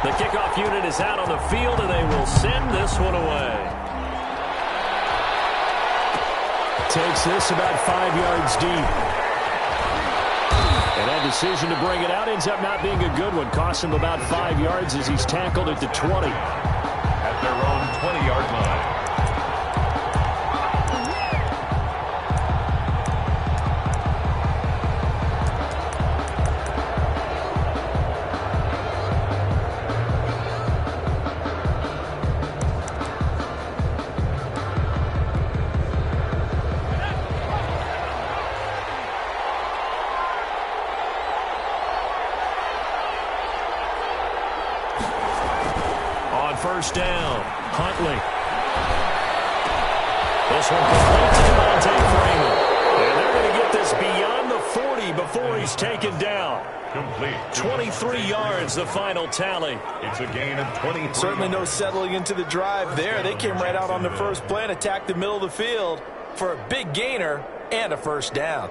The kickoff unit is out on the field, and they will send this one away. Takes this about 5 yards deep. And that decision to bring it out ends up not being a good one. Costs him about 5 yards as he's tackled at the 20. At their own 20-yard line. First down, Huntley. This one complete to Devontae Freeman. And they're going to get this beyond the 40 before he's taken down. Complete. 23 yards, the final tally. It's a gain of 23. Certainly no settling into the drive there. They came right out on the first play and attacked the middle of the field for a big gainer and a first down.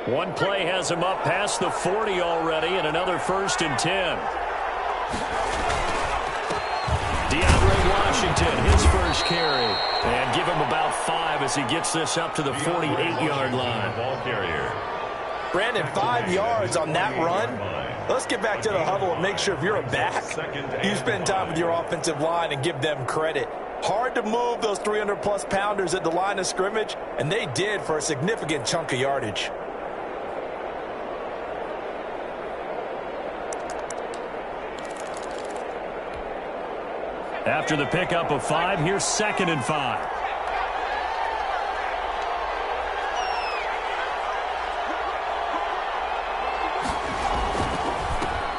One play has him up past the 40 already, and another 1st and 10. DeAndre Washington, his first carry. And give him about 5 as he gets this up to the 48-yard line. Ball carrier. Brandon, 5 yards on that run. Let's get back to the huddle and make sure if you're a back, you spend time with your offensive line and give them credit. Hard to move those 300-plus pounders at the line of scrimmage, and they did for a significant chunk of yardage. After the pickup of 5, here's 2nd and 5.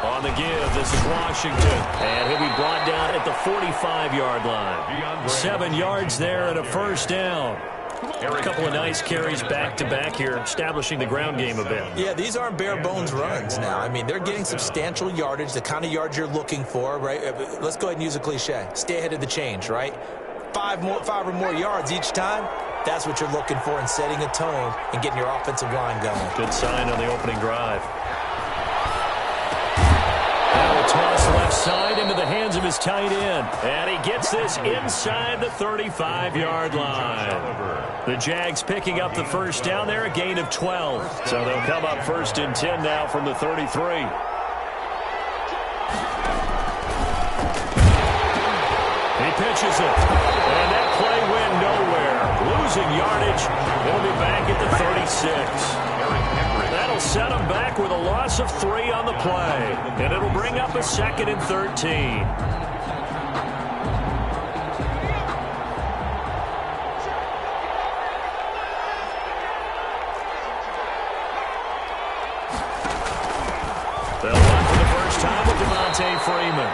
On the give, this is Washington. And he'll be brought down at the 45-yard line. 7 yards there and a first down. A couple of nice carries back-to-back here, establishing the ground game a bit. Yeah, these aren't bare-bones runs now. I mean, they're getting substantial yardage, the kind of yards you're looking for, right? Let's go ahead and use a cliche. Stay ahead of the change, right? 5 or more yards each time, that's what you're looking for in setting a tone and getting your offensive line going. Good sign on the opening drive. That'll toss left side into the hands of his tight end. And he gets this inside the 35-yard line. The Jags picking up the first down there, a gain of 12. So they'll come up 1st and 10 now from the 33. He pitches it. And that play went nowhere. Losing yardage. He'll be back at the 36. That'll set him back with a loss of 3 on the play. And it'll bring up a 2nd and 13. They'll run for the first time with Devontae Freeman.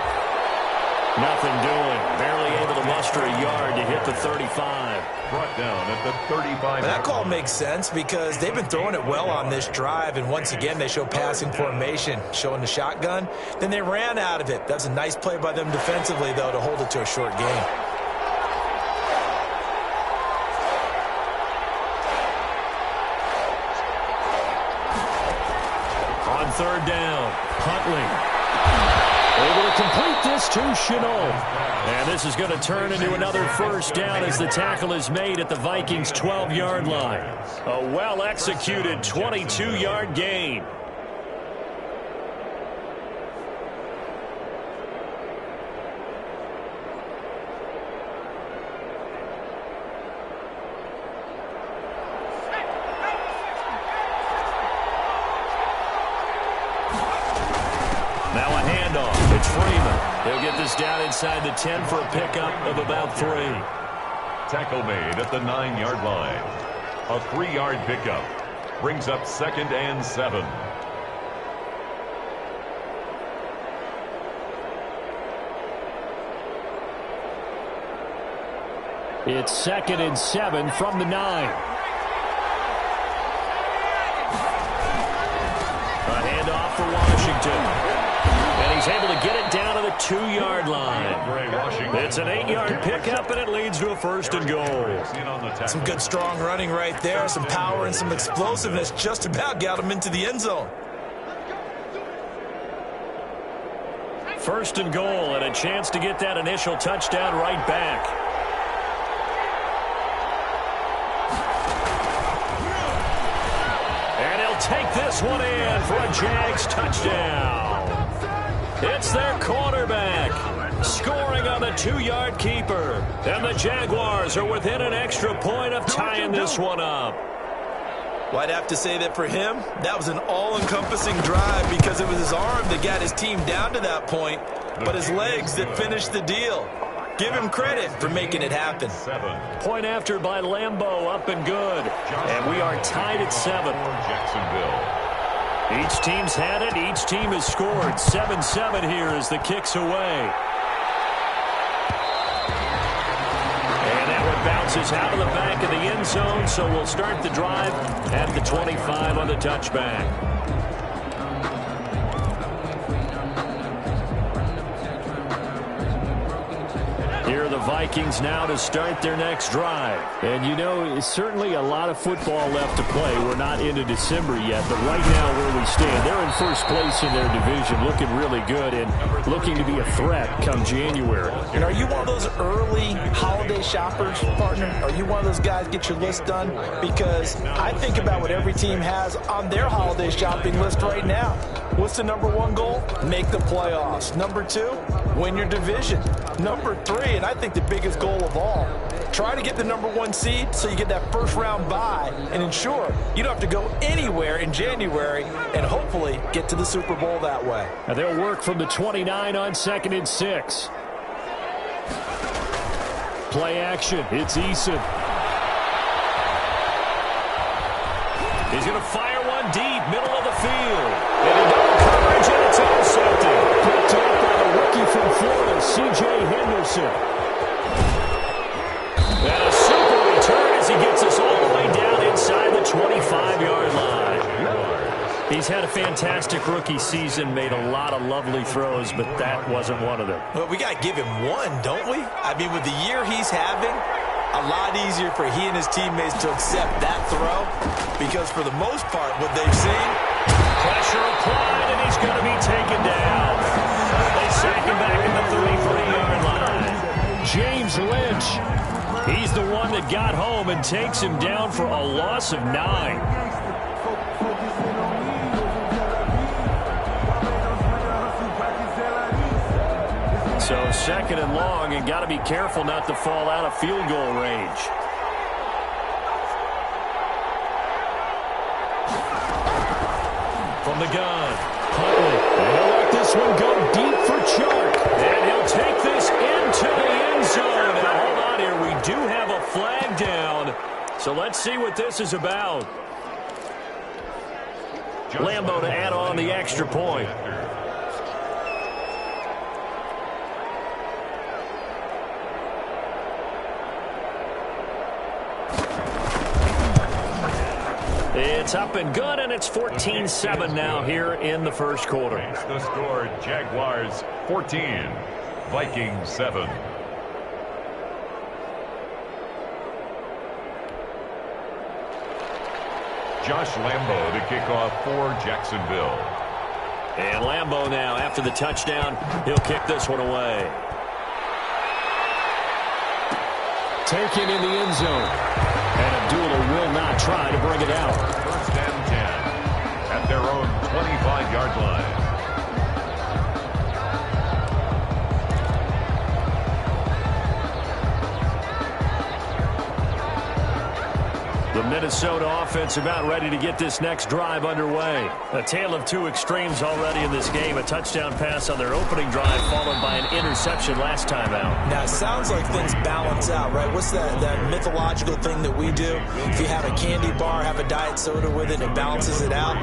Nothing doing. Barely able to muster a yard to hit the 35. Brought down at the 35. That call makes sense because they've been throwing it well on this drive, and once again they show passing formation, showing the shotgun. Then they ran out of it. That's a nice play by them defensively, though, to hold it to a short game. On 3rd down, Huntley. Able to complete this to Chenault. And this is going to turn into another first down as the tackle is made at the Vikings' 12-yard line. A well-executed 22-yard gain. Now a handoff. It's Freeman. He'll get this down inside the 10 for a pickup of about 3. Tackle made at the 9-yard line. A 3-yard pickup. Brings up 2nd and 7. It's 2nd and 7 from the 9. A handoff for Washington. And he's able to get it down to the 2-yard line. It's an 8-yard pickup, and it leads to a 1st and goal. Some good, strong running right there. Some power and some explosiveness. Just about got him into the end zone. 1st and goal, and a chance to get that initial touchdown right back. And he'll take this one in for a Jags touchdown. It's their quarterback scoring on the 2-yard keeper. And the Jaguars are within an extra point of tying this one up. Well, I'd have to say that for him, that was an all-encompassing drive because it was his arm that got his team down to that point, but his legs that finished the deal. Give him credit for making it happen. Point after by Lambeau, up and good. And we are tied at 7. Each team's had it. Each team has scored. 7-7 here as the kick's away. Bounces out of the back of the end zone, so we'll start the drive at the 25 on the touchback. Here are the Vikings now to start their next drive. And, you know, certainly a lot of football left to play. We're not into December yet, but right now where we stand, they're in first place in their division, looking really good and looking to be a threat come January. And are you one of those early holiday shoppers, partner? Are you one of those guys get your list done? Because I think about what every team has on their holiday shopping list right now. What's the number 1 goal? Make the playoffs. Number 2, win your division. Number 3, and I think the biggest goal of all, try to get the number 1 seed so you get that first-round bye and ensure you don't have to go anywhere in January and hopefully get to the Super Bowl that way. Now they'll work from the 29 on 2nd and 6. Play action. It's Eason. He's going to fire one deep, middle of the field. And in double coverage, and it's intercepted. Picked up by the rookie from Florida, C.J. Henderson. And a super return as he gets us all the way down inside the 25-yard line. He's had a fantastic rookie season, made a lot of lovely throws, but that wasn't one of them. Well, we got to give him one, don't we? I mean, with the year he's having, a lot easier for he and his teammates to accept that throw because for the most part, what they've seen, pressure applied, and he's going to be taken down. They sack him back at the 33-yard line. James Lynch, he's the one that got home and takes him down for a loss of 9. So 2nd and long, and got to be careful not to fall out of field goal range. From the gun, Huntley. He'll let this one go deep for Chark. And he'll take this into the end zone. Now, hold on here. We do have a flag down. So let's see what this is about. Lambeau to add on the extra point. It's up and good, and it's 14-7 now here in the first quarter. The score, Jaguars 14, Vikings 7. Josh Lambeau to kick off for Jacksonville. And Lambeau now, after the touchdown, he'll kick this one away. Taken in the end zone. And Abdullah will not try to bring it out. 1st and 10 at their own 25-yard line. The Minnesota offense about ready to get this next drive underway. A tale of two extremes already in this game. A touchdown pass on their opening drive followed by an interception last time out. Now, it sounds like things balance out, right? What's that mythological thing that we do? If you have a candy bar, have a diet soda with it, it balances it out.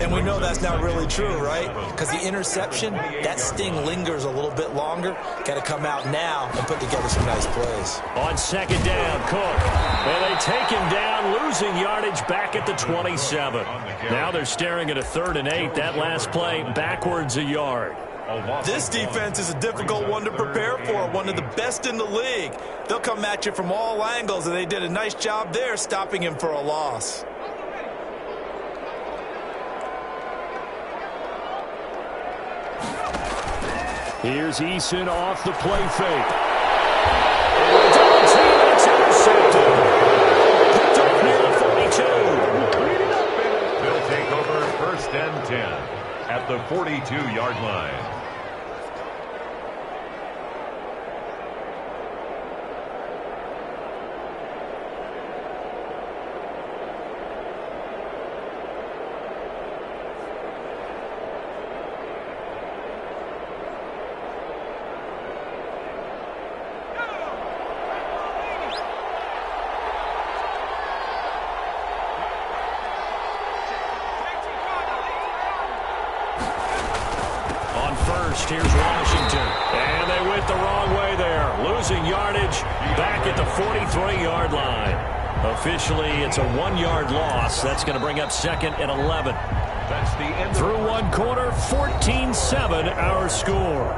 And we know that's not really true, right? Because the interception, that sting lingers a little bit longer. Got to come out now and put together some nice plays. On 2nd down, Cook. And they take him down, losing yardage back at the 27. Now they're staring at a 3rd and 8. That last play backwards a yard. This defense is a difficult one to prepare for, one of the best in the league. They'll come at you from all angles, and they did a nice job there stopping him for a loss. Here's Eason off the play fake. And double team, it's intercepted. Picked up near the 42. They'll take over 1st and 10 at the 42-yard line. Here's Washington. And they went the wrong way there. Losing yardage back at the 43-yard line. Officially, it's a 1-yard loss. That's going to bring up 2nd and 11. That's the end. Through one quarter, 14-7 our score.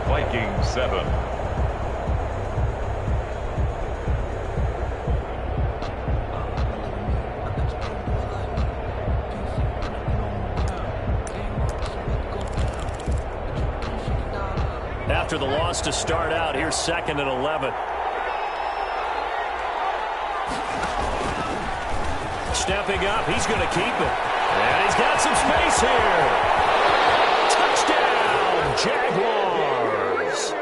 Vikings 7. After the loss to start out, here's 2nd and 11. Stepping up, he's going to keep it. And he's got some space here. Touchdown, Jaguars.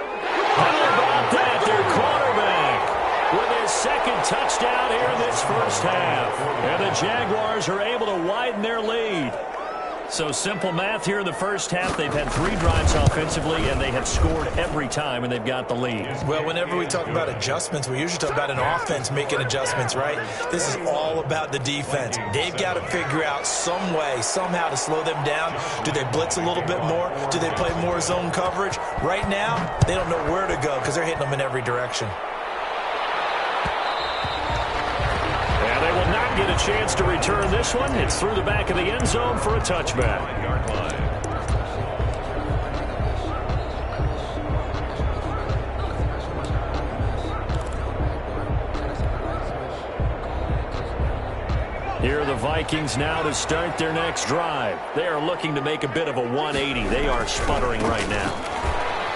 How about that? Their quarterback with his 2nd touchdown here in this first half. And the Jaguars are able to widen their lead. So simple math here in the first half. They've had 3 drives offensively, and they have scored every time, and they've got the lead. Well, whenever we talk about adjustments, we usually talk about an offense making adjustments, right? This is all about the defense. They've got to figure out some way, somehow to slow them down. Do they blitz a little bit more? Do they play more zone coverage? Right now, they don't know where to go because they're hitting them in every direction. They will not get a chance to return this one. It's through the back of the end zone for a touchback. Here are the Vikings now to start their next drive. They are looking to make a bit of a 180. They are sputtering right now.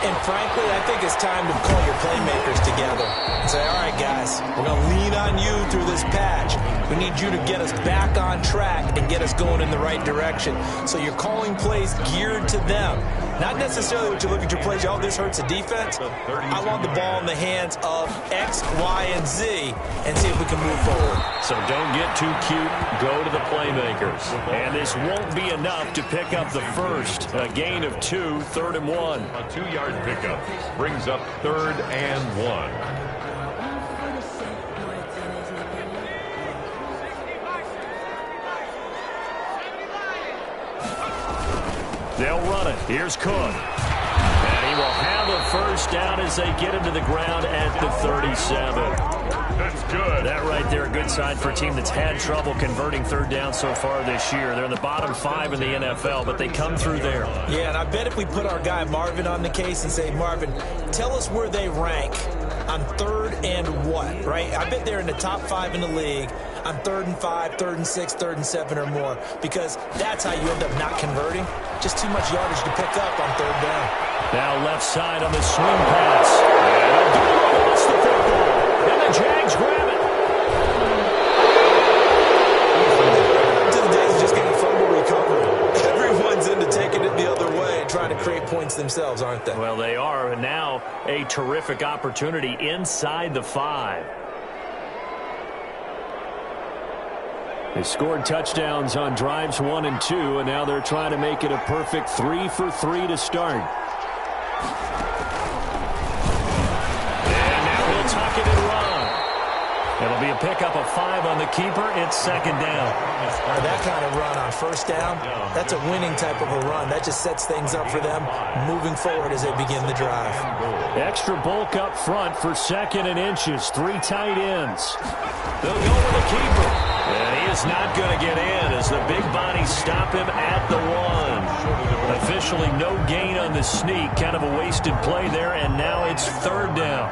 And frankly, I think it's time to call your playmakers together and say, all right, guys, we're going to lean on you through this patch. We need you to get us back on track and get us going in the right direction. So you're calling plays geared to them. Not necessarily what you look at your plays, oh, this hurts the defense. I want the ball in the hands of X, Y, and Z and see if we can move forward. So don't get too cute. Go to the playmakers. And this won't be enough to pick up the first. A gain of 2, 3rd and 1. A 2-yard pickup brings up 3rd and 1. They'll run it. Here's Cook. And he will have a first down as they get him to the ground at the 37. That's good. That right there, a good sign for a team that's had trouble converting 3rd down so far this year. They're in the bottom 5 in the NFL, but they come through there. Yeah, and I bet if we put our guy Marvin on the case and say, Marvin, tell us where they rank on 3rd and what, right? I bet they're in the top 5 in the league on 3rd and 5, 3rd and 6, 3rd and 7 or more, because that's how you end up not converting. Just too much yardage to pick up on 3rd down. Now left side on the swing pass. And lost the football. And the Jags grab it. To the days of just getting fumble recovery. Everyone's into taking it the other way and trying to create points themselves, aren't they? Well, they are. And now a terrific opportunity inside the 5. They scored touchdowns on drives 1 and 2, and now they're trying to make it a perfect 3 for 3 to start. And now he'll tuck it and run. It'll be a pickup of 5 on the keeper. It's 2nd down. That kind of run on 1st down, that's a winning type of a run. That just sets things up for them moving forward as they begin the drive. Extra bulk up front for 2nd and inches. 3 tight ends. They'll go with the keeper. And he is not going to get in as the big bodies stop him at the 1. Officially no gain on the sneak. Kind of a wasted play there, and now it's third down.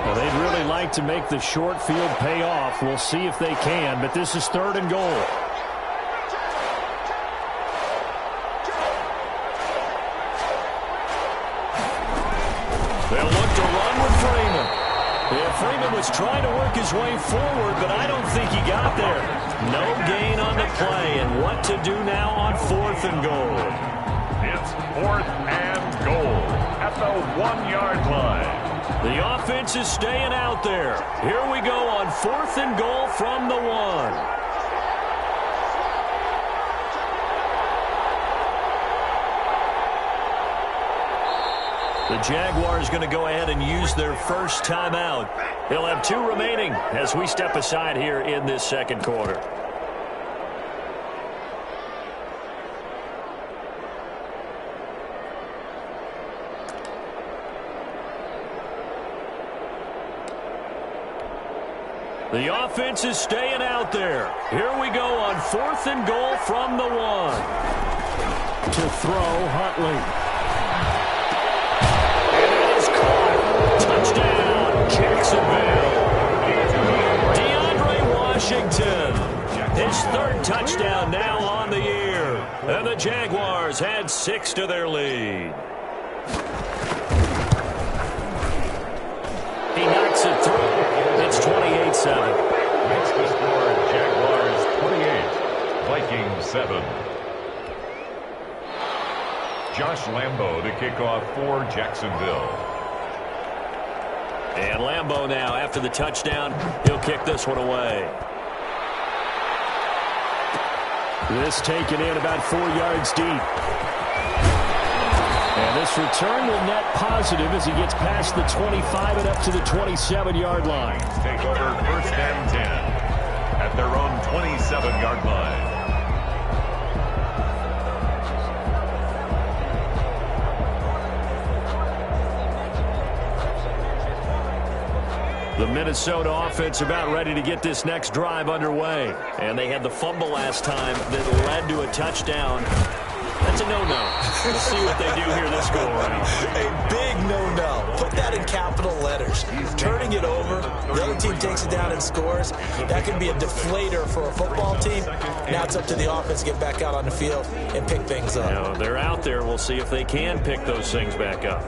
Well, they'd really like to make the short field pay off. We'll see if they can, but this is third and goal. They'll look to run with Freeman. Yeah, Freeman was trying to work his way forward, but I don't think he got there. No gain on the play, and what to do now on fourth and goal. It's fourth and goal at the 1-yard line. The offense is staying out there. Here we go on fourth and goal from the 1. The Jaguars going to go ahead and use their first timeout. They'll have 2 remaining as we step aside here in this second quarter. The offense is staying out there. Here we go on fourth and goal from the 1. To throw, Huntley. Touchdown, Jacksonville. DeAndre Washington. His third touchdown now on the year. And the Jaguars had 6 to their lead. He knocks it through. It's 28-7. Makes the score Jaguars 28, Vikings 7. Josh Lambo to kick off for Jacksonville. And Lambo now, after the touchdown, he'll kick this one away. This taken in about 4 yards deep. And this return will net positive as he gets past the 25 and up to the 27-yard line. Take over first and 10 at their own 27-yard line. The Minnesota offense about ready to get this next drive underway. And they had the fumble last time that led to a touchdown. That's a no-no. We'll see what they do here this go around. A big no-no. Put that in capital letters. Turning it over, the other team takes it down and scores. That can be a deflator for a football team. Now it's up to the offense to get back out on the field and pick things up. Now, they're out there. We'll see if they can pick those things back up.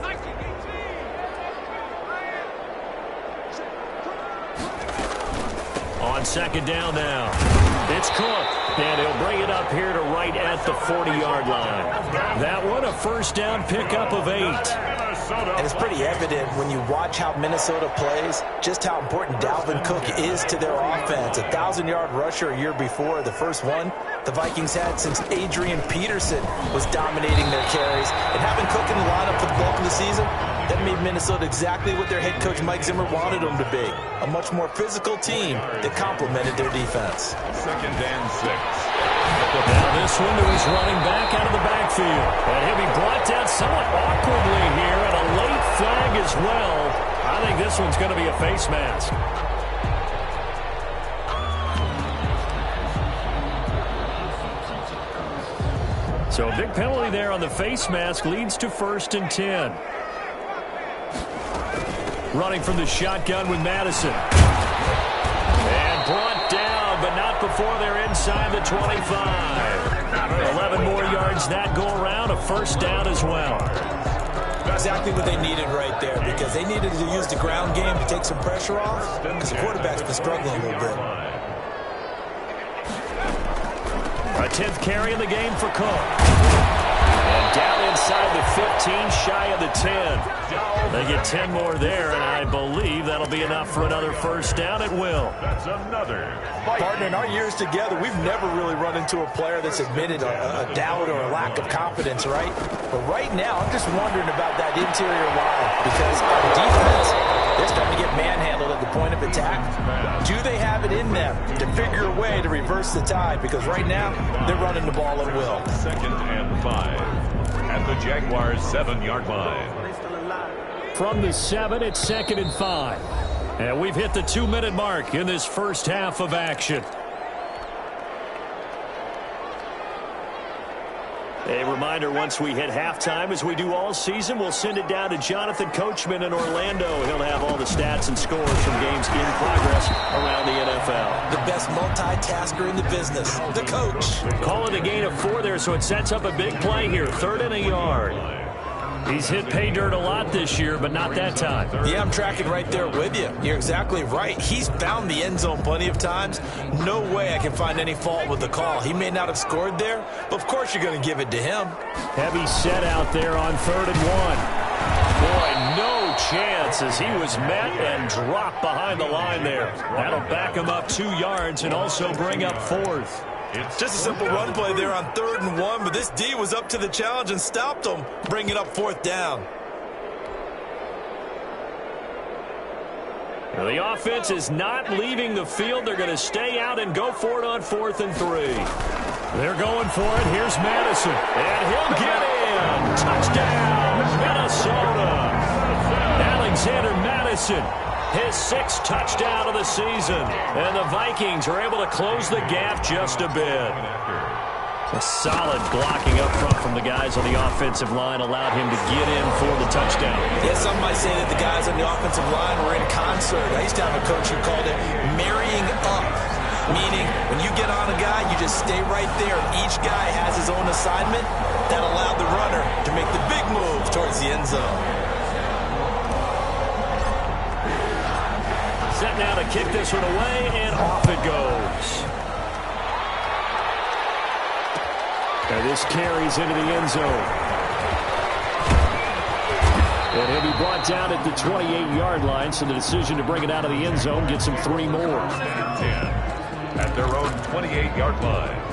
On second down now. It's Cook, and he'll bring it up here to right at the 40-yard line. That one, a first down pickup of 8. And it's pretty evident when you watch how Minnesota plays, just how important Dalvin Cook is to their offense. A 1,000-yard rusher a year before, the first one the Vikings had since Adrian Peterson was dominating their carries. And having Cook in the lineup for the bulk of the season, that made Minnesota exactly what their head coach Mike Zimmer wanted them to be. A much more physical team that complemented their defense. Second and 6. Now this one to his running back out of the backfield. And he'll be brought down somewhat awkwardly here, and a late flag as well. I think this one's going to be a face mask. So a big penalty there on the face mask leads to first and 10. Running from the shotgun with Madison. And brought down, but not before they're inside the 25. 11 more yards that go around, a first down as well. Exactly what they needed right there, because they needed to use the ground game to take some pressure off, because the quarterback's been struggling a little bit. A 10th carry in the game for Cook. And down inside the 15, shy of the 10. They get 10 more there, and I believe that'll be enough for another first down at will. That's another. Partner, in our years together, we've never really run into a player that's admitted a doubt or a lack of confidence, right? But right now, I'm just wondering about that interior line, because on defense, they're starting to get manhandled at the point of attack. Do they have it in them to figure a way to reverse the tide? Because right now, they're running the ball at will. Second and 5 at the Jaguars' 7-yard line. From the 7, it's second and 5. And we've hit the 2-minute mark in this first half of action. A reminder, once we hit halftime, as we do all season, we'll send it down to Jonathan Coachman in Orlando. He'll have all the stats and scores from games in progress around the NFL. The best multitasker in the business, the coach. Call it a gain of 4 there, so it sets up a big play here. 3rd and a yard. He's hit pay dirt a lot this year, but not that time. Yeah, I'm tracking right there with you. You're exactly right. He's found the end zone plenty of times. No way I can find any fault with the call. He may not have scored there, but of course you're going to give it to him. Heavy set out there on 3rd and 1. Boy, no chance as he was met and dropped behind the line there. That'll back him up 2 yards and also bring up 4th. It's just a simple run play there on 3rd and 1, but this D was up to the challenge and stopped him, bringing up 4th down. Well, the offense is not leaving the field. They're going to stay out and go for it on 4th and 3. They're going for it. Here's Madison, and he'll get in. Touchdown, Minnesota. Alexander Madison. His 6th touchdown of the season. And the Vikings are able to close the gap just a bit. A solid blocking up front from the guys on the offensive line allowed him to get in for the touchdown. Yeah, some might say that the guys on the offensive line were in concert. I used to have a coach who called it marrying up, meaning when you get on a guy, you just stay right there. Each guy has his own assignment. That allowed the runner to make the big move towards the end zone. Set now to kick this one away, and off it goes. And this carries into the end zone. And he'll be brought down at the 28-yard line, so the decision to bring it out of the end zone gets him 3 more. 10 at their own 28-yard line.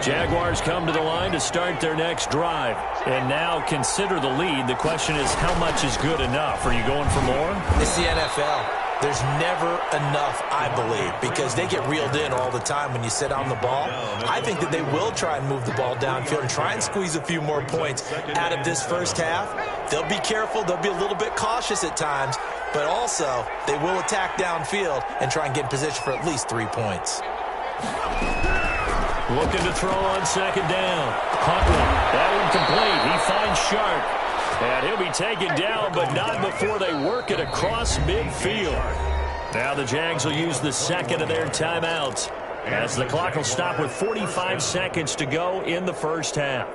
Jaguars come to the line to start their next drive. And now consider the lead. The question is, how much is good enough? Are you going for more? It's the NFL. There's never enough, I believe, because they get reeled in all the time when you sit on the ball. I think that they will try and move the ball downfield and try and squeeze a few more points out of this first half. They'll be careful. They'll be a little bit cautious at times, but also they will attack downfield and try and get in position for at least 3 points. Looking to throw on 2nd down. Huntley, that one complete. He finds Sharp. And he'll be taken down, but not before they work it across midfield. Now the Jags will use the 2nd of their timeouts, as the clock will stop with 45 seconds to go in the first half.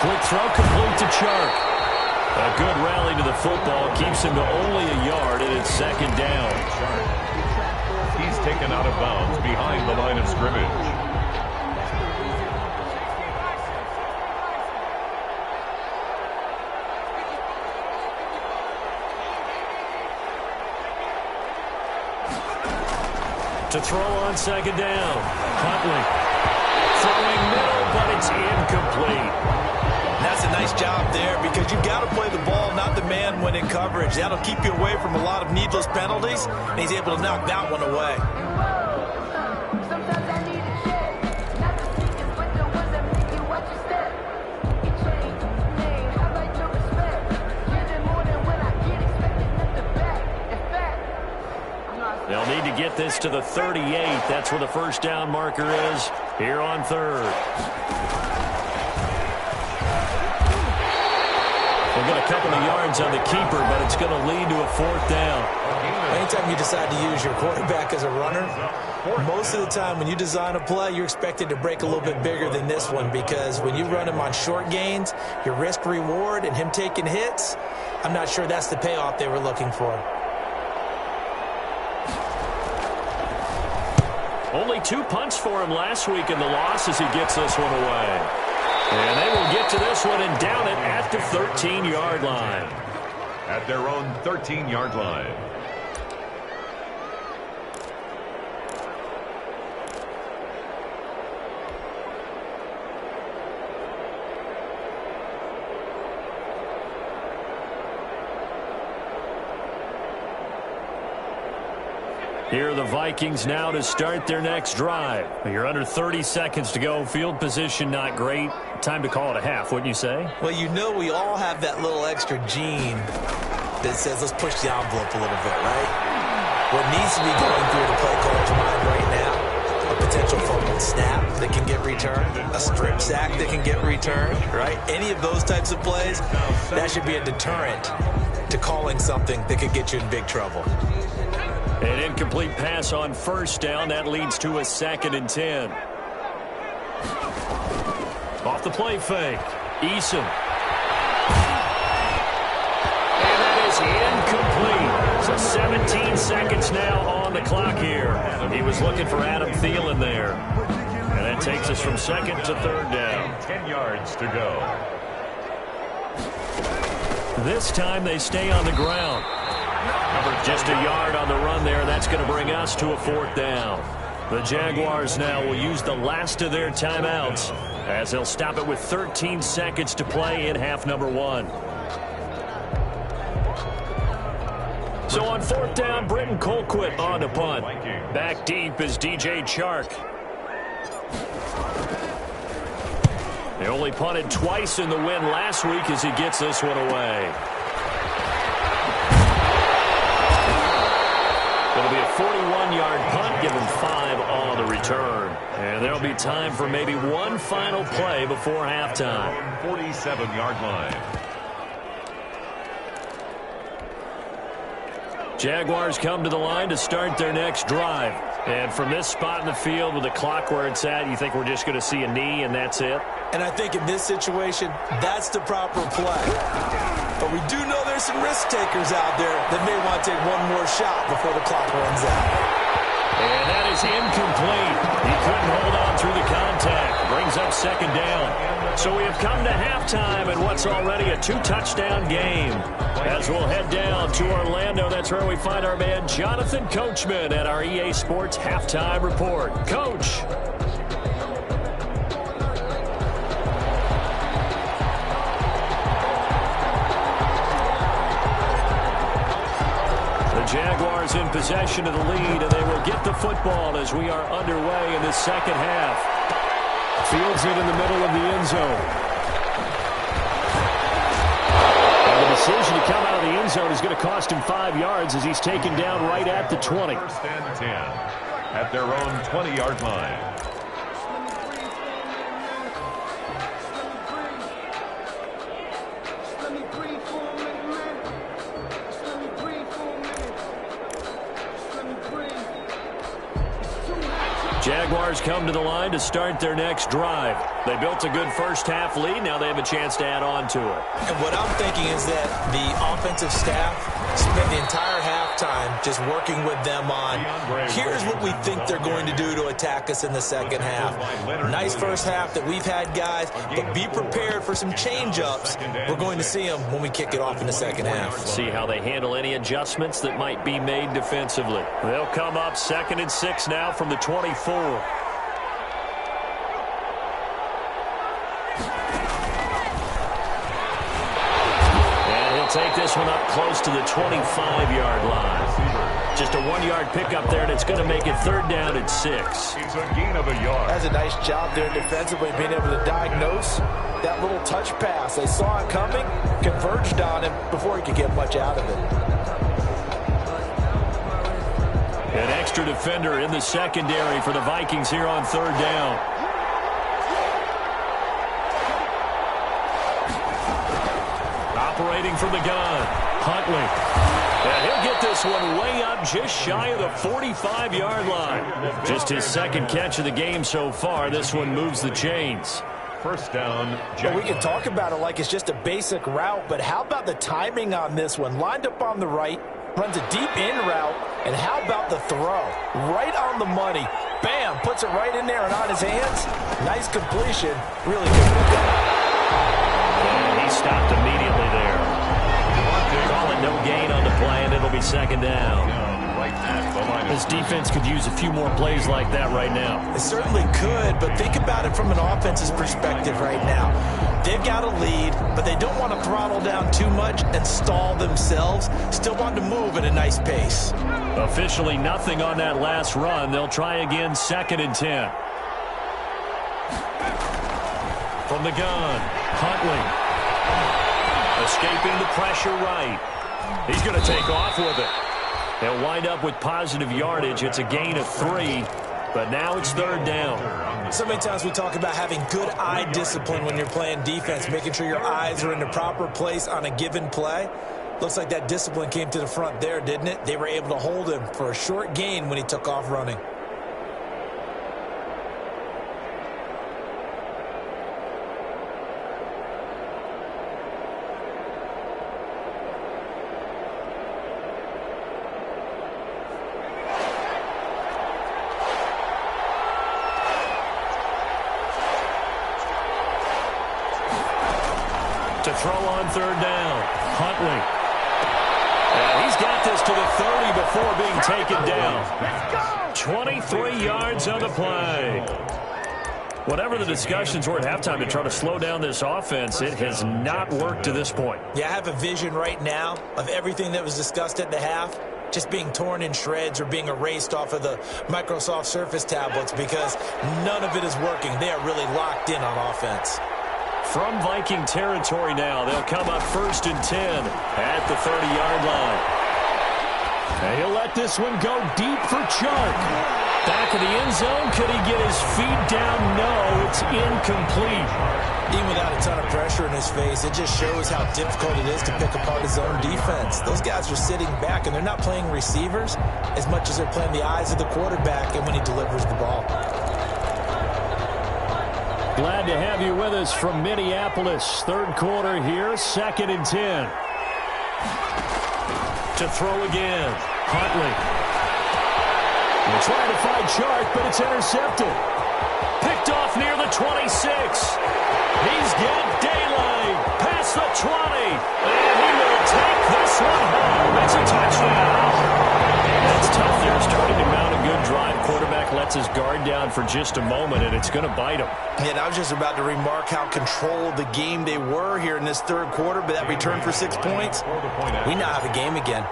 Quick throw complete to Chark. A good rally to the football keeps him to only a yard, and it's 2nd down. He's taken out of bounds behind the line of scrimmage. To throw on 2nd down. Huntley throwing middle, but it's incomplete. That's a nice job there, because you've got to play the ball, not the man when in coverage. That'll keep you away from a lot of needless penalties, and he's able to knock that one away. They'll need to get this to the 38. That's where the first down marker is here on 3rd. They'll get a couple of yards on the keeper, but it's going to lead to a 4th down. Anytime you decide to use your quarterback as a runner, most of the time when you design a play, you're expected to break a little bit bigger than this one, because when you run him on short gains, your risk-reward and him taking hits, I'm not sure that's the payoff they were looking for. Only 2 punts for him last week in the loss as he gets this one away. And they will get to this one and down it at the 13-yard line. At their own 13-yard line. Here are the Vikings now to start their next drive. You're under 30 seconds to go. Field position not great. Time to call it a half, wouldn't you say? Well, you know we all have that little extra gene that says let's push the envelope a little bit, right? What needs to be going through the play caller's mind right now, a potential fumbled snap that can get returned, a strip sack that can get returned, right? Any of those types of plays, that should be a deterrent to calling something that could get you in big trouble. An incomplete pass on first down. That leads to a 2nd and 10. Off the play fake. Eason. And that is incomplete. So 17 seconds now on the clock here. He was looking for Adam Thielen there. And that takes us from 2nd to 3rd down. 10 yards to go. This time they stay on the ground. Just a yard on the run there. That's going to bring us to a 4th down. The Jaguars now will use the last of their timeouts as they'll stop it with 13 seconds to play in half number 1. So on 4th down, Britton Colquitt on to punt. Back deep is DJ Chark. They only punted twice in the win last week as he gets this one away. It'll be a 41-yard punt, give him 5 on the return. And there'll be time for maybe one final play before halftime. 47-yard line. Jaguars come to the line to start their next drive. And from this spot in the field with the clock where it's at, you think we're just going to see a knee and that's it? And I think in this situation, that's the proper play. But we do know there's some risk takers out there that may want to take one more shot before the clock runs out. And that is incomplete. He couldn't hold on through the contact. Brings up 2nd down. So we have come to halftime in what's already a 2-touchdown game. As we'll head down to Orlando, that's where we find our man Jonathan Coachman at our EA Sports Halftime Report. Coach. Jaguars in possession of the lead, and they will get the football as we are underway in the second half. Fields it in the middle of the end zone. And the decision to come out of the end zone is going to cost him 5 yards as he's taken down right at the 20. 1st and 10 at their own 20-yard line. Jaguars come to the line to start their next drive. They built a good first-half lead. Now they have a chance to add on to it. And what I'm thinking is that the offensive staff spent the entire halftime just working with them on, here's what we think they're going to do to attack us in the second half. Nice first half that we've had, guys, but be prepared for some change-ups. We're going to see them when we kick it off in the second half. See how they handle any adjustments that might be made defensively. They'll come up 2nd and 6 now from the 24. Take this one up close to the 25-yard line. Just a 1-yard pickup there, and it's going to make it 3rd down and 6. It's a gain of a yard. That's a nice job there defensively, being able to diagnose that little touch pass. They saw it coming, converged on him before he could get much out of it. An extra defender in the secondary for the Vikings here on 3rd down. Operating from the gun, Huntley. And he'll get this one way up just shy of the 45-yard line. Just his 2nd catch of the game so far. This one moves the chains. 1st down. Well, we can talk about it like it's just a basic route, but how about the timing on this one? Lined up on the right, runs a deep in route, and how about the throw? Right on the money. Bam, puts it right in there and on his hands. Nice completion. Really good. And he stopped immediately there. Call it no gain on the play, and it'll be 2nd down. Right at This defense could use a few more plays like that right now. It certainly could, but think about it from an offense's perspective right now. They've got a lead, but they don't want to throttle down too much and stall themselves. Still want to move at a nice pace. Officially nothing on that last run. They'll try again, 2nd and 10. From the gun, Huntley. Escaping the pressure right. He's going to take off with it. They'll wind up with positive yardage. It's a gain of 3, but now it's 3rd down. So many times we talk about having good eye discipline when you're playing defense, making sure your eyes are in the proper place on a given play. Looks like that discipline came to the front there, didn't it? They were able to hold him for a short gain when he took off running. To throw on 3rd down, Huntley. And he's got this to the 30 before being taken down. 23 yards on the play. Whatever the discussions were at halftime to try to slow down this offense, it has not worked to this point. Yeah, I have a vision right now of everything that was discussed at the half just being torn in shreds or being erased off of the Microsoft Surface tablets because none of it is working. They are really locked in on offense. From Viking territory now, they'll come up 1st and 10 at the 30-yard line. And he'll let this one go deep for Chark. Back of the end zone, could he get his feet down? No, it's incomplete. Even without a ton of pressure in his face, it just shows how difficult it is to pick apart his own defense. Those guys are sitting back, and they're not playing receivers as much as they're playing the eyes of the quarterback and when he delivers the ball. Glad to have you with us from Minneapolis. 3rd quarter here, 2nd and 10. To throw again, Huntley. They're trying to find Chark, but it's intercepted. Picked off near the 26. He's got daylight past the 20. And he will take this one home. It's a touchdown. That's tough there, starting to mount a good drive. Quarterback lets his guard down for just a moment, and it's going to bite him. And I was just about to remark how controlled the game they were here in this 3rd quarter, but that return for 6 points, we now have a game again.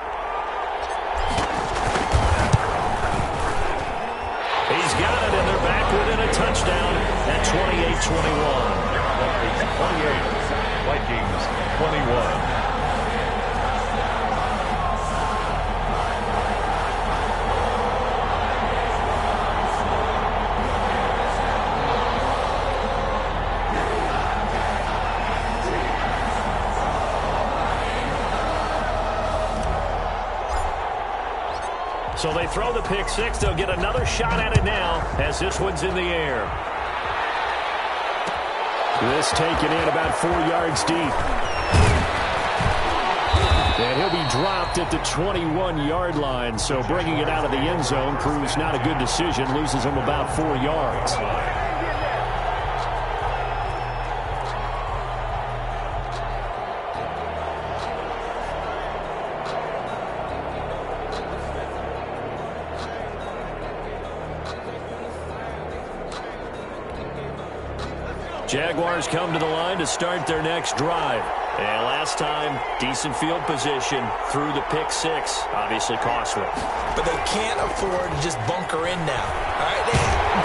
He's got it, and they're back within a touchdown at 28-21. 28, Vikings 21. So they throw the pick 6. They'll get another shot at it now as this one's in the air. This taken in about 4 yards deep. And he'll be dropped at the 21-yard line. So bringing it out of the end zone proves not a good decision. Loses him about 4 yards. Jaguars come to the line to start their next drive. And last time, decent field position through the pick 6. Obviously costly. But they can't afford to just bunker in now. All right,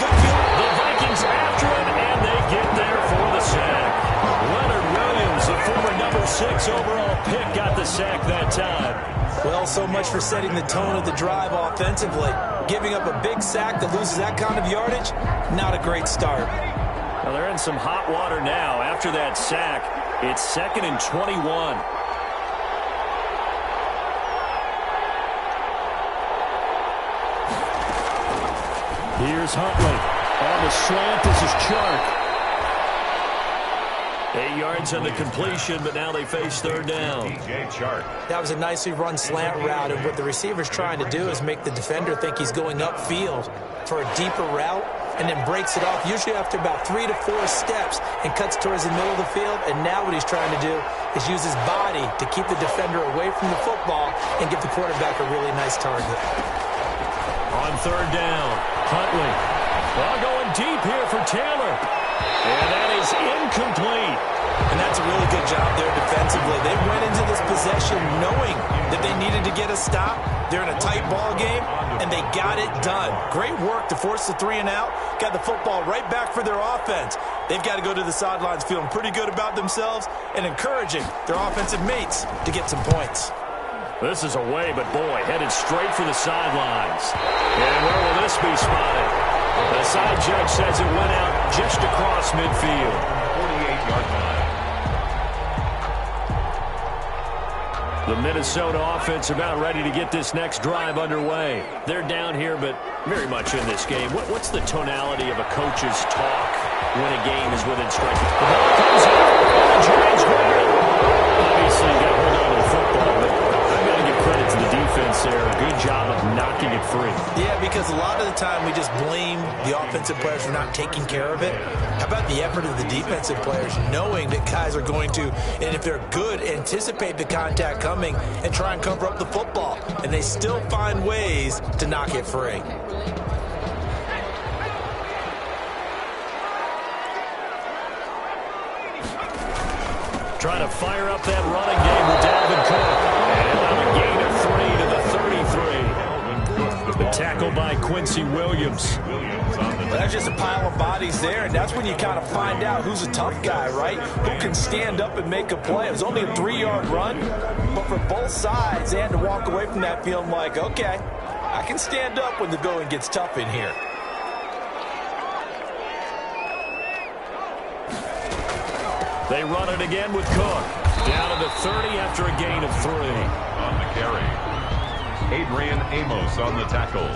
good field. The Vikings after him, and they get there for the sack. Leonard Williams, the former number 6 overall pick, got the sack that time. Well, so much for setting the tone of the drive offensively. Giving up a big sack that loses that kind of yardage, not a great start. Well, they're in some hot water now. After that sack, it's 2nd and 21. Here's Huntley. On the slant, this is Chark. 8 yards on the completion, but now they face 3rd down. That was a nicely run slant route, and what the receiver's trying to do is make the defender think he's going upfield for a deeper route, and then breaks it off, usually after about 3 to 4 steps, and cuts towards the middle of the field. And now what he's trying to do is use his body to keep the defender away from the football and give the quarterback a really nice target. On third down, Huntley. Well, going deep here for Taylor. And that is incomplete. And that's a really good job there defensively. They went into this possession knowing that they needed to get a stop. They're in a tight ball game, and they got it done. Great work to force the 3 and out. Got the football right back for their offense. They've got to go to the sidelines feeling pretty good about themselves and encouraging their offensive mates to get some points. This is away, but boy, headed straight for the sidelines. And where will this be spotted? The side judge says it went out just across midfield. 48-yard line. The Minnesota offense about ready to get this next drive underway. They're down here, but very much in this game. What's the tonality of a coach's talk when a game is within striking? The ball comes out, and the Giants grab it. Obviously, got hold on to the football, but I've got to give credit to the defense there. Good job of knocking it free. Yeah, because a lot of the time we just blame the offensive players for not taking care of it. How about the effort of the defensive players knowing that guys are going to, and if they're good, anticipate the contact coming and try and cover up the football. And they still find ways to knock it free. Trying to fire up that running game with Dalvin Cook. And on a gain of 3 to the 33. The tackle by Quincy Williams. That's just a pile of bodies there, and that's when you kind of find out who's a tough guy, right? Who can stand up and make a play. It was only a 3-yard run, but for both sides, they had to walk away from that feeling like, okay, I can stand up when the going gets tough in here. They run it again with Cook. Down to the 30 after a gain of 3. On the carry, Adrian Amos on the tackle.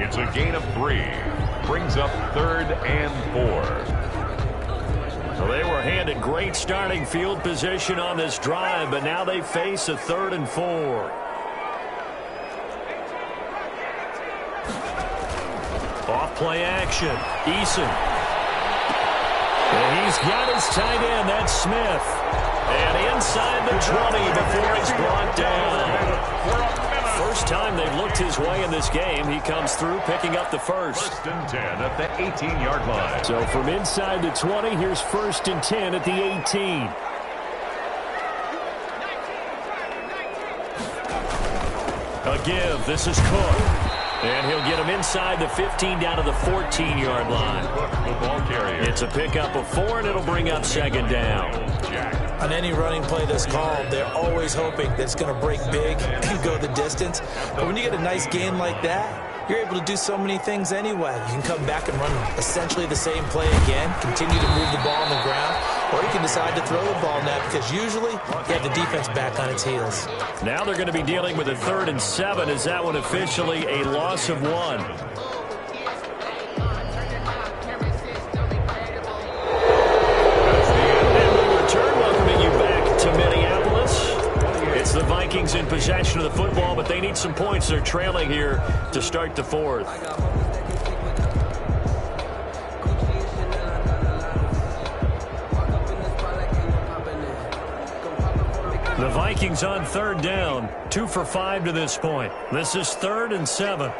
It's a gain of 3. Brings up 3rd and 4. So they were handed great starting field position on this drive, but now they face a 3rd and 4. Off play action. Eason. And he's got his tight end. That's Smith. And inside the 20 before he's brought down. First time they've looked his way in this game. He comes through picking up the first. 1st and 10 at the 18-yard line. So from inside the 20, here's 1st and 10 at the 18. A give. This is Cook. And he'll get him inside the 15 down to the 14-yard line. The ball carrier. It's a pickup of 4, and it'll bring up 2nd down. On any running play that's called, they're always hoping that it's going to break big and go the distance. But when you get a nice gain like that, you're able to do so many things anyway. You can come back and run essentially the same play again, continue to move the ball on the ground, or you can decide to throw the ball now because usually you have the defense back on its heels. Now they're going to be dealing with a 3rd and 7. Is that one officially a loss of 1? It's the Vikings in possession of the football, but they need some points. They're trailing here to start the 4th. The Vikings on 3rd down, 2 for 5 to this point. This is 3rd and 7.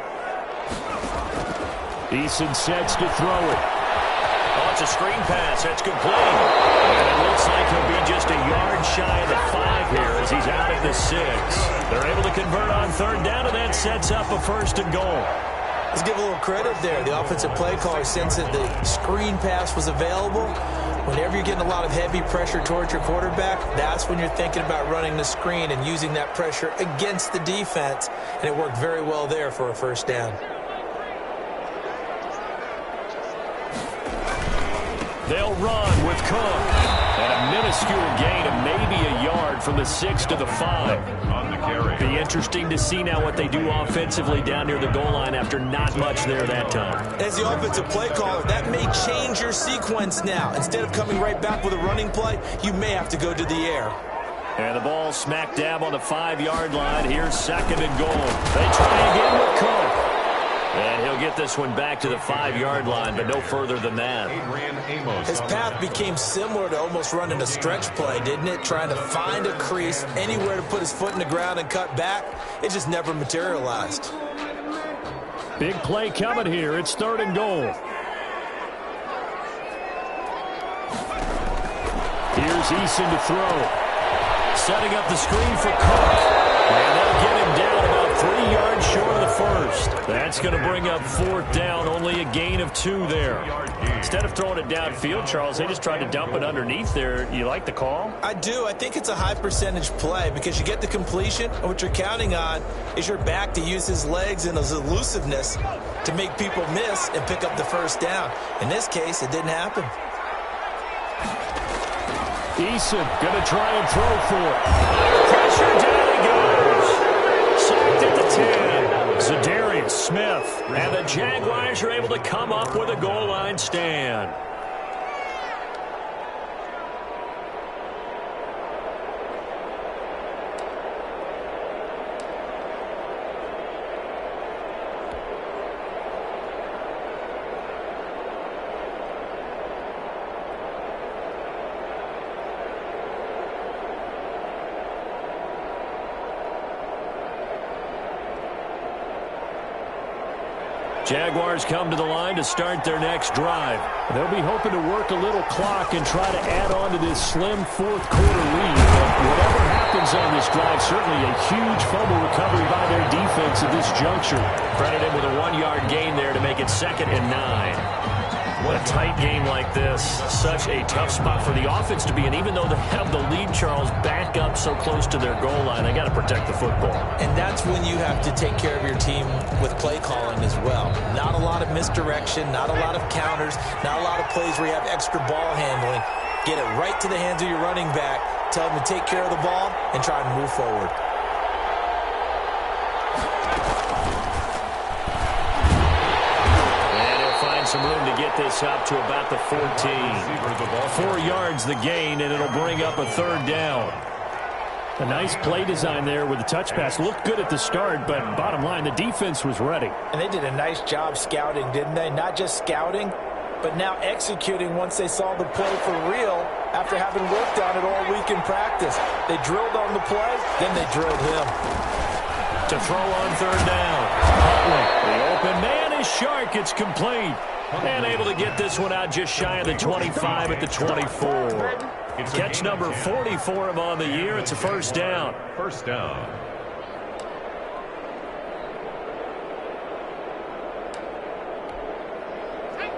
Eason sets to throw it. Oh, it's a screen pass. That's complete. And it looks like he'll be just a yard shy of the 5 here as he's out at the 6. They're able to convert on 3rd down, and that sets up a 1st and goal. Let's give a little credit there. The offensive play caller sensed that the screen pass was available. Whenever you're getting a lot of heavy pressure towards your quarterback, that's when you're thinking about running the screen and using that pressure against the defense. And it worked very well there for a 1st down. They'll run with Cook. And a minuscule gain of maybe a yard from the 6 to the 5. On the carry. Be interesting to see now what they do offensively down near the goal line after not much there that time. As the offensive play caller, that may change your sequence now. Instead of coming right back with a running play, you may have to go to the air. And the ball smack dab on the 5-yard line. Here's 2nd and goal. They try again with Cook. And he'll get this one back to the 5-yard line, but no further than that. His path became similar to almost running a stretch play, didn't it? Trying to find a crease, anywhere to put his foot in the ground and cut back. It just never materialized. Big play coming here. It's 3rd and goal. Here's Eason to throw. Setting up the screen for Cook. And they'll get him down about 3 yards short of the first. That's going to bring up 4th down. Only a gain of 2 there. Instead of throwing it downfield, Charles, they just tried to dump it underneath there. You like the call? I do. I think it's a high percentage play because you get the completion, and what you're counting on is your back to use his legs and his elusiveness to make people miss and pick up the 1st down. In this case, it didn't happen. Eason going to try and throw for it. Pressure, down he goes. Sacked at the 10. Zadarius Smith. And the Jaguars are able to come up with a goal line stand. Jaguars come to the line to start their next drive. They'll be hoping to work a little clock and try to add on to this slim 4th quarter lead. But whatever happens on this drive, certainly a huge fumble recovery by their defense at this juncture. Credited with a 1-yard gain there to make it 2nd and 9. What a tight game like this. Such a tough spot for the offense to be in. Even though they have the lead, Charles, back up so close to their goal line, they got to protect the football. And that's when you have to take care of your team with play calling as well. Not a lot of misdirection, not a lot of counters, not a lot of plays where you have extra ball handling. Get it right to the hands of your running back. Tell them to take care of the ball and try and move forward. Some room to get this up to about the 14. 4 yards the gain, and it'll bring up a 3rd down. A nice play design there with the touch pass. Looked good at the start, but bottom line, the defense was ready. And they did a nice job scouting, didn't they? Not just scouting, but now executing once they saw the play for real after having worked on it all week in practice. They drilled on the play, then they drilled him. To throw on 3rd down. The open man is Shark. It's complete. And able to get this one out just shy of the 25 at the 24. Catch number 40 for him on the year. It's a 1st down. 1st down.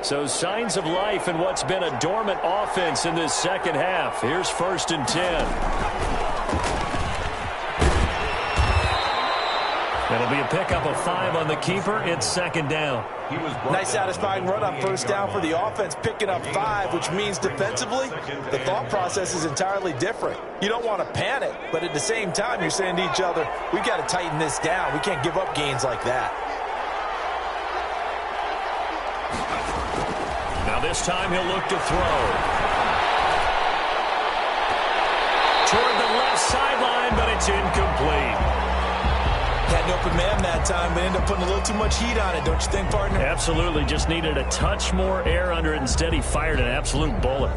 So signs of life in what's been a dormant offense in this 2nd half. Here's 1st and 10. It'll be a pickup of 5 on the keeper. It's 2nd down. Nice satisfying run on 1st down for the offense, picking up 5, which means defensively, the thought process is entirely different. You don't want to panic, but at the same time, you're saying to each other, we've got to tighten this down. We can't give up gains like that. Now this time he'll look to throw. Toward the left sideline, but it's incomplete. Had an open man that time, but ended up putting a little too much heat on it, don't you think, partner? Absolutely. Just needed a touch more air under it. Instead, he fired an absolute bullet.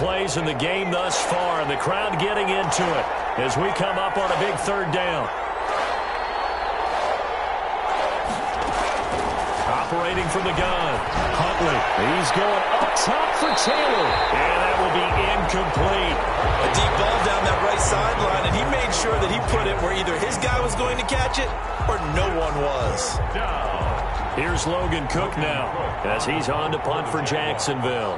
Plays in the game thus far, and the crowd getting into it as we come up on a big 3rd down. Operating from the gun, Huntley. He's going up top for Taylor, and that will be incomplete. A deep ball down that right sideline, and he made sure that he put it where either his guy was going to catch it or no one was. Here's Logan Cook now as he's on to punt for Jacksonville.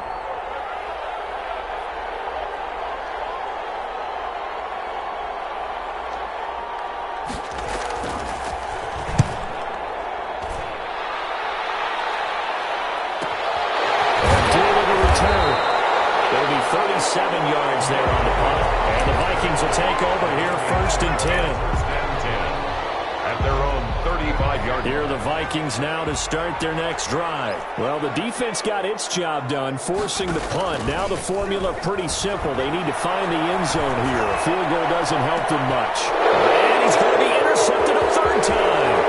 There'll be 37 yards there on the punt. And the Vikings will take over here 1st and 10. At their own 25-yard. Here are the Vikings now to start their next drive. Well, the defense got its job done, forcing the punt. Now the formula pretty simple. They need to find the end zone here. A field goal doesn't help them much. And he's going to be intercepted a third time.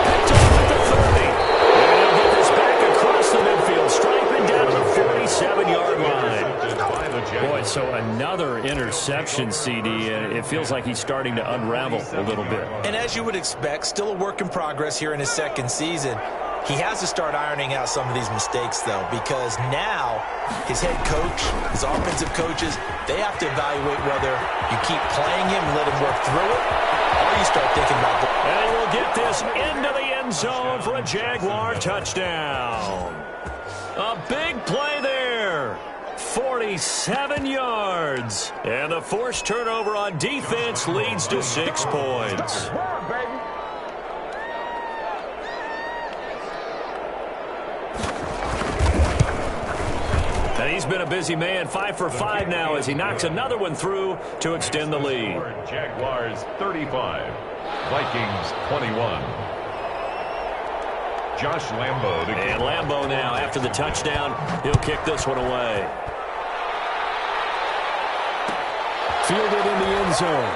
Picked off at the 30. And they'll get this back across the midfield, striping down to the 47-yard line. Boy, so another interception, CD. It feels like he's starting to unravel a little bit. And as you would expect, still a work in progress here in his second season. He has to start ironing out some of these mistakes, though, because now his head coach, his offensive coaches, they have to evaluate whether you keep playing him and let him work through it, or you start thinking about it. And we'll get this into the end zone for a Jaguar touchdown. A big play there. 47 yards. And the forced turnover on defense leads to 6 points. And he's been a busy man, 5 for 5 now as he knocks another one through to extend the lead. Jaguars 35, Vikings 21. Josh Lambo. And Lambo now, after the touchdown, he'll kick this one away. Fielded in the end zone.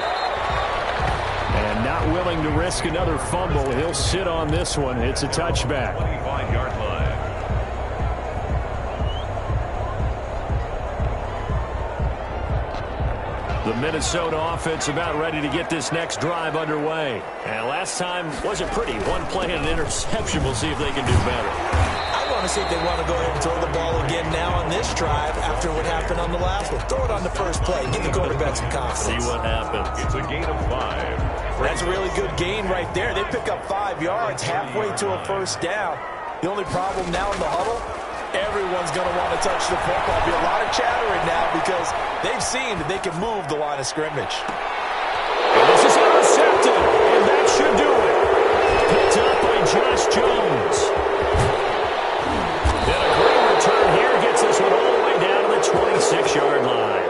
And not willing to risk another fumble. He'll sit on this one. It's a touchback. 25-yard line. The Minnesota offense about ready to get this next drive underway. And last time wasn't pretty. One play and an interception. We'll see if they can do better. I want to see if they want to go ahead and throw the ball again now on this drive after what happened on the last one. Throw it on the first play. Give the quarterback some confidence. See what happens. It's a gain of 5. That's a really good gain right there. They pick up 5 yards halfway to a first down. The only problem now in the huddle, everyone's going to want to touch the football. There'll be a lot of chattering now because they've seen that they can move the line of scrimmage. And this is intercepted, and that should do it. Picked up by Josh Jones. And a great return here gets this one all the way down to the 26-yard line.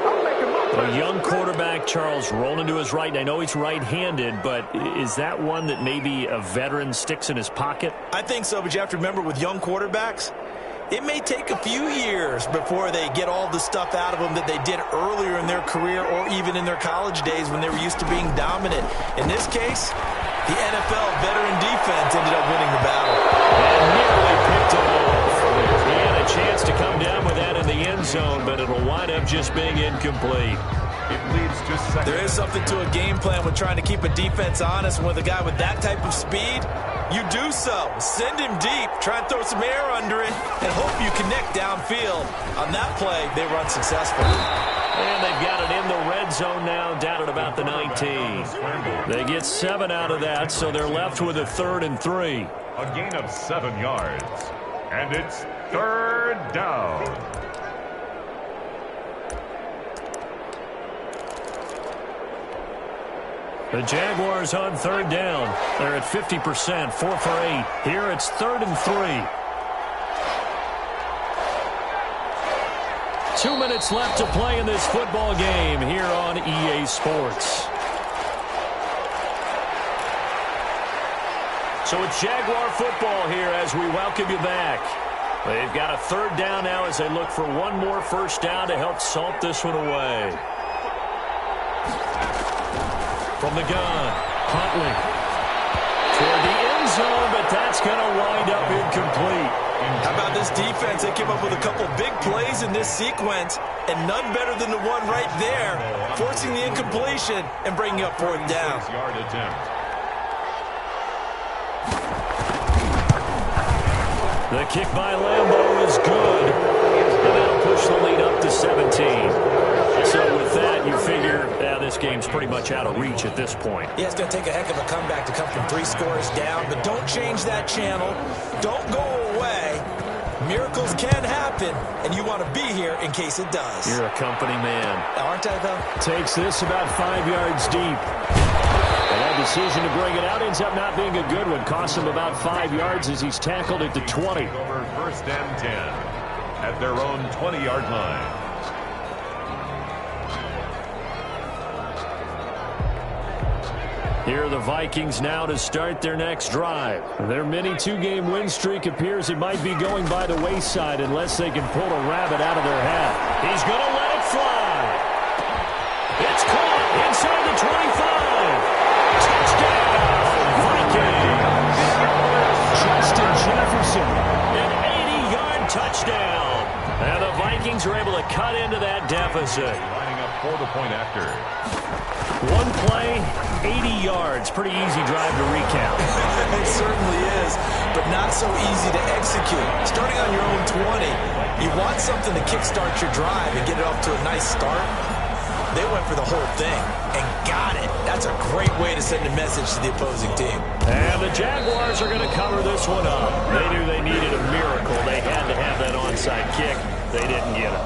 A young quarterback, Charles, rolling to his right. I know he's right-handed, but is that one that maybe a veteran sticks in his pocket? I think so, but you have to remember with young quarterbacks, it may take a few years before they get all the stuff out of them that they did earlier in their career or even in their college days when they were used to being dominant. In this case, the NFL veteran defense ended up winning the battle. And nearly picked it off. He had a chance to come down with that in the end zone, but it'll wind up just being incomplete. It leads to second. There is something to a game plan with trying to keep a defense honest. With a guy with that type of speed, you do so. Send him deep. Try and throw some air under it and hope you connect downfield. On that play, they were unsuccessful. And they've got it in the red zone now, down at about the 19. They get 7 out of that, so they're left with a 3rd and 3. A gain of 7 yards. And it's 3rd down. The Jaguars on 3rd down. They're at 50%, 4 for 8. Here it's 3rd and 3. 2 minutes left to play in this football game here on EA Sports. So it's Jaguar football here as we welcome you back. They've got a 3rd down now as they look for one more first down to help salt this one away. From the gun, Huntley toward the end zone, but that's going to wind up incomplete. How about this defense? They came up with a couple big plays in this sequence, and none better than the one right there, forcing the incompletion and bringing up 4th down. 6-yard attempt. The kick by Lambo is good, and that'll push the lead up to 17. So with that, you figure this game's pretty much out of reach at this point. Yeah, it's going to take a heck of a comeback to come from 3 scores down, but don't change that channel. Don't go away. Miracles can happen, and you want to be here in case it does. You're a company man. Aren't I, though? Takes this about 5 yards deep. And that decision to bring it out ends up not being a good one. Costs him about 5 yards as he's tackled at the 20. Over 1st and 10 at their own 20-yard line. Here are the Vikings now to start their next drive. Their mini two-game win streak appears it might be going by the wayside unless they can pull a rabbit out of their hat. He's going to let it fly. It's caught inside the 25. Touchdown, Vikings. Justin Jefferson, an 80-yard touchdown. And the Vikings are able to cut into that deficit. Lining up for the point after. One play, 80 yards. Pretty easy drive to recap. It certainly is, but not so easy to execute. Starting on your own 20, you want something to kickstart your drive and get it off to a nice start. They went for the whole thing and got it. That's a great way to send a message to the opposing team. And the Jaguars are going to cover this one up. They knew they needed a miracle. They had to have that onside kick. They didn't get it.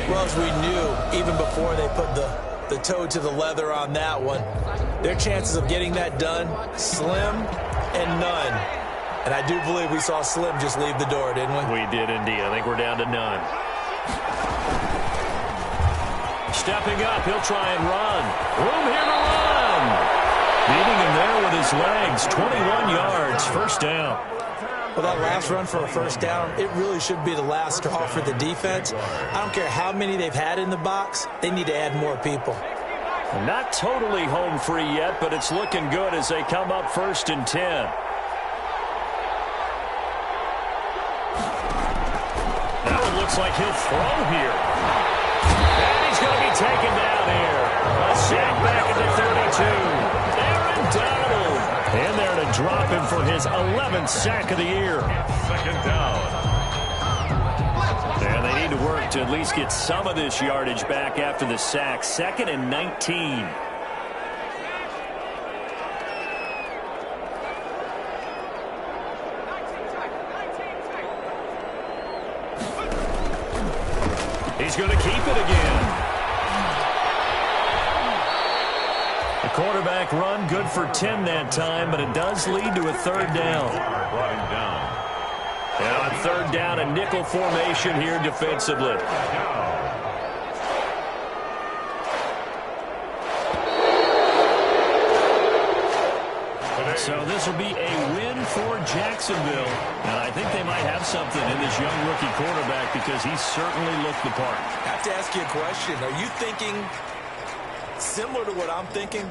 Well, as we knew, even before they put the toe to the leather on that one, their chances of getting that done, slim and none. And I do believe we saw Slim just leave the door, didn't we? We did indeed. I think we're down to none. Stepping up, he'll try and run. Room here to run. Beating him there with his legs. 21 yards, first down. Well, that last run for a first down, it really should be the last straw for the defense. I don't care how many they've had in the box. They need to add more people. Not totally home free yet, but it's looking good as they come up 1st and 10. Now it looks like he'll throw here. And he's going to be taken down here. A sack back at the 32. Aaron Donald. In there to drop him for his 11th sack of the year. Second down. And they need to work to at least get some of this yardage back after the sack. 2nd and 19. He's going to keep it again. The quarterback run good for 10 that time, but it does lead to a 3rd down. Brought him down. And on 3rd down, a nickel formation here defensively. So this will be a win for Jacksonville. And I think they might have something in this young rookie quarterback because he certainly looked the part. I have to ask you a question. Are you thinking similar to what I'm thinking?